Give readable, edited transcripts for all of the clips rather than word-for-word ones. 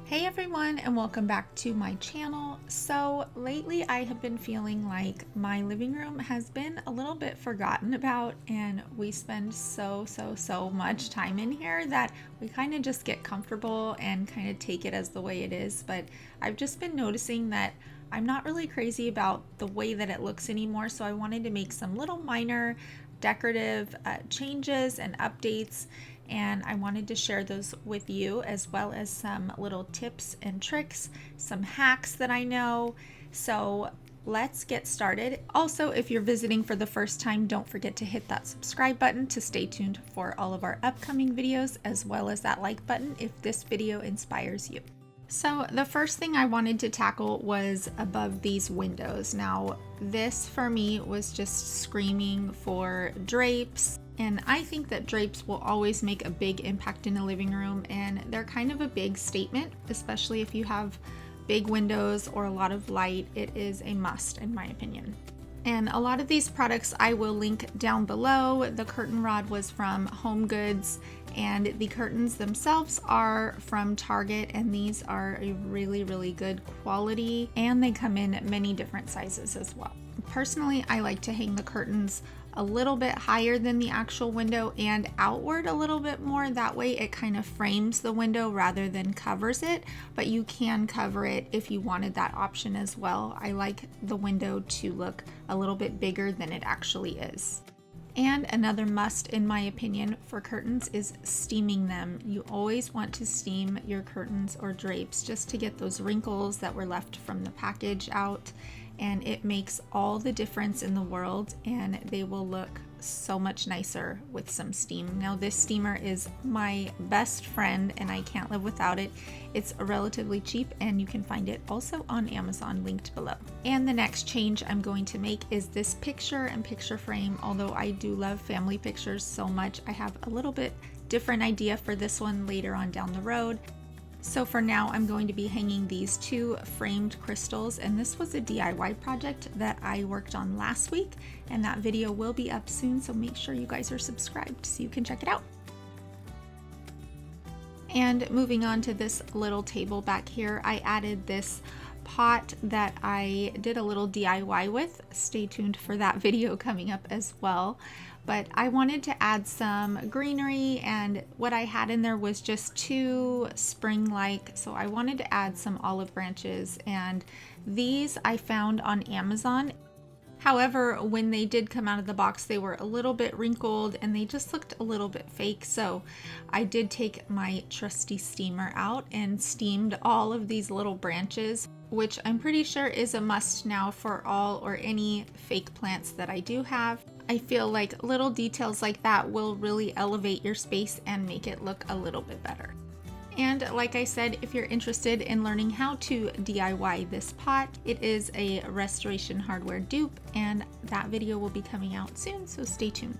Hey everyone, and welcome back to my channel. So lately I have been feeling like my living room has been a little bit forgotten about, and we spend so much time in here that we kind of just get comfortable and kind of take it as the way it is. But I've just been noticing that I'm not really crazy about the way that it looks anymore, so I wanted to make some little minor decorative changes and updates, and I wanted to share those with you, as well as some little tips and tricks, some hacks that I know. So let's get started. Also, if you're visiting for the first time, don't forget to hit that subscribe button to stay tuned for all of our upcoming videos, as well as that like button if this video inspires you. So the first thing I wanted to tackle was above these windows. Now, this for me was just screaming for drapes. And I think that drapes will always make a big impact in a living room, and they're kind of a big statement, especially if you have big windows or a lot of light. It is a must in my opinion. And a lot of these products I will link down below. The curtain rod was from Home Goods, and the curtains themselves are from Target, and these are a really good quality, and they come in many different sizes as well. Personally, I like to hang the curtains a little bit higher than the actual window and outward a little bit more. That way it kind of frames the window rather than covers it, but you can cover it if you wanted that option as well. I like the window to look a little bit bigger than it actually is. And another must, in my opinion, for curtains is steaming them. You always want to steam your curtains or drapes just to get those wrinkles that were left from the package out. And it makes all the difference in the world, and they will look so much nicer with some steam. Now, this steamer is my best friend and I can't live without it. It's relatively cheap, and you can find it also on Amazon, linked below. And the next change I'm going to make is this picture and picture frame. Although I do love family pictures so much, I have a little bit different idea for this one later on down the road. So for now, I'm going to be hanging these two framed crystals, and this was a DIY project that I worked on last week, and that video will be up soon, so make sure you guys are subscribed so you can check it out. And moving on to this little table back here, I added this pot that I did a little DIY with. Stay tuned for that video coming up as well. But I wanted to add some greenery, and what I had in there was just too spring-like, so I wanted to add some olive branches, and these I found on Amazon. However, when they did come out of the box, they were a little bit wrinkled and they just looked a little bit fake. So I did take my trusty steamer out and steamed all of these little branches, which I'm pretty sure is a must now for all or any fake plants that I do have. I feel like little details like that will really elevate your space and make it look a little bit better. And like I said, if you're interested in learning how to DIY this pot, it is a restoration hardware dupe, and that video will be coming out soon, so stay tuned.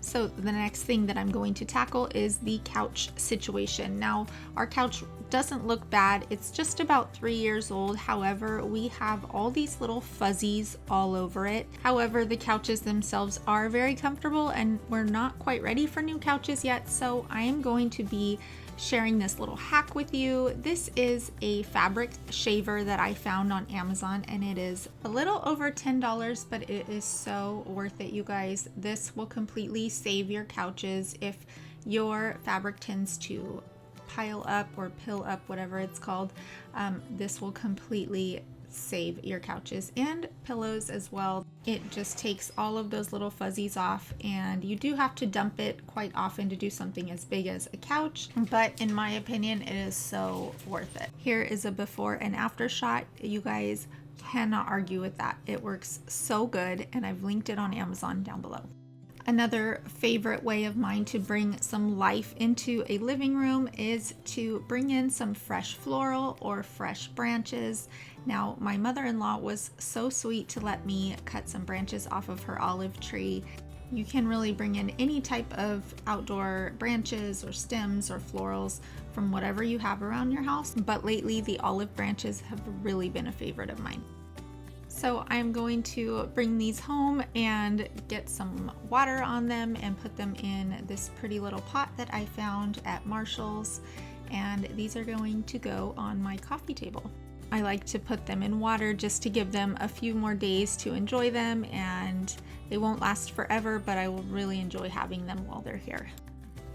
So the next thing that I'm going to tackle is the couch situation. Now, our couch doesn't look bad. It's just about 3 years old. However, we have all these little fuzzies all over it. However, the couches themselves are very comfortable, and we're not quite ready for new couches yet. So I am going to be sharing this little hack with you. This is a fabric shaver that I found on Amazon, and it is a little over $10, but it is so worth it, you guys. This will completely save your couches if your fabric tends to pile up or pill up, whatever it's called. This will completely save your couches and pillows as well. It just takes all of those little fuzzies off, and you do have to dump it quite often to do something as big as a couch, but in my opinion, it is so worth it. Here is a before and after shot. You guys cannot argue with that. It works so good, and I've linked it on Amazon down below. Another favorite way of mine to bring some life into a living room is to bring in some fresh floral or fresh branches. Now, my mother-in-law was so sweet to let me cut some branches off of her olive tree. You can really bring in any type of outdoor branches or stems or florals from whatever you have around your house, but lately the olive branches have really been a favorite of mine. So I'm going to bring these home and get some water on them and put them in this pretty little pot that I found at Marshall's. And these are going to go on my coffee table. I like to put them in water just to give them a few more days to enjoy them, and they won't last forever, but I will really enjoy having them while they're here.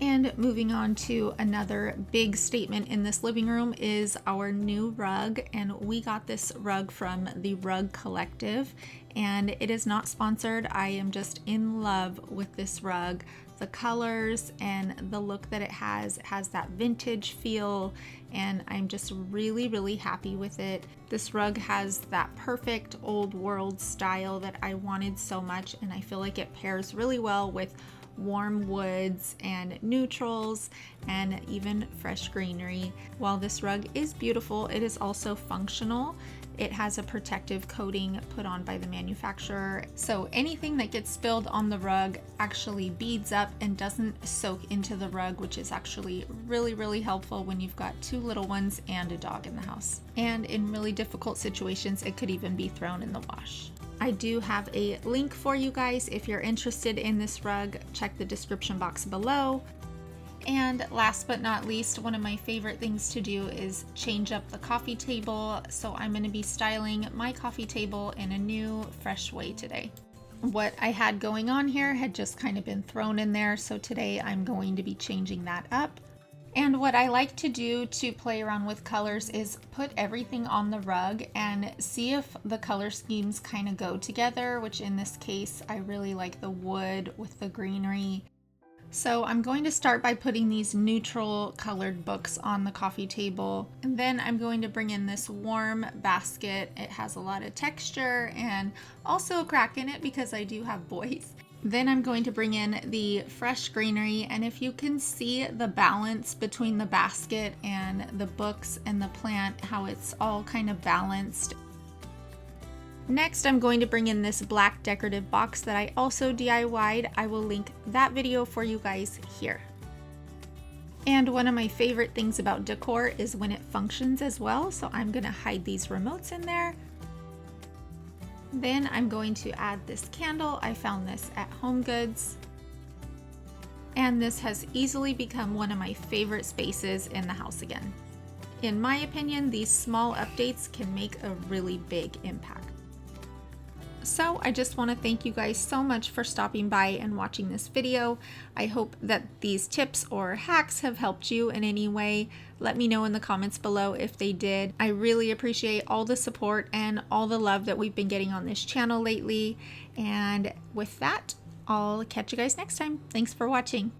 And moving on to another big statement in this living room is our new rug. And we got this rug from the Rug Collective, and it is not sponsored. I am just in love with this rug. The colors and the look that it has that vintage feel, and I'm just really happy with it. This rug has that perfect old world style that I wanted so much, and I feel like it pairs really well with warm woods and neutrals and even fresh greenery. While this rug is beautiful, it is also functional. It has a protective coating put on by the manufacturer, so anything that gets spilled on the rug actually beads up and doesn't soak into the rug, which is actually really helpful when you've got 2 little ones and a dog in the house. And in really difficult situations, it could even be thrown in the wash. I do have a link for you guys if you're interested in this rug. Check the description box below. And last but not least, one of my favorite things to do is change up the coffee table. So I'm going to be styling my coffee table in a new, fresh way today. What I had going on here had just kind of been thrown in there, so today I'm going to be changing that up. And what I like to do to play around with colors is put everything on the rug and see if the color schemes kind of go together, which in this case, I really like the wood with the greenery. So I'm going to start by putting these neutral colored books on the coffee table. And then I'm going to bring in this warm basket. It has a lot of texture and also a crack in it because I do have boys. Then I'm going to bring in the fresh greenery, and if you can see the balance between the basket and the books and the plant, how it's all kind of balanced. Next, I'm going to bring in this black decorative box that I also DIY'd. I will link that video for you guys here. And one of my favorite things about decor is when it functions as well, so I'm going to hide these remotes in there. Then I'm going to add this candle. I found this at HomeGoods. And this has easily become one of my favorite spaces in the house again. In my opinion, these small updates can make a really big impact. So I just want to thank you guys so much for stopping by and watching this video. I hope that these tips or hacks have helped you in any way. Let me know in the comments below if they did. I really appreciate all the support and all the love that we've been getting on this channel lately. And with that, I'll catch you guys next time. Thanks for watching.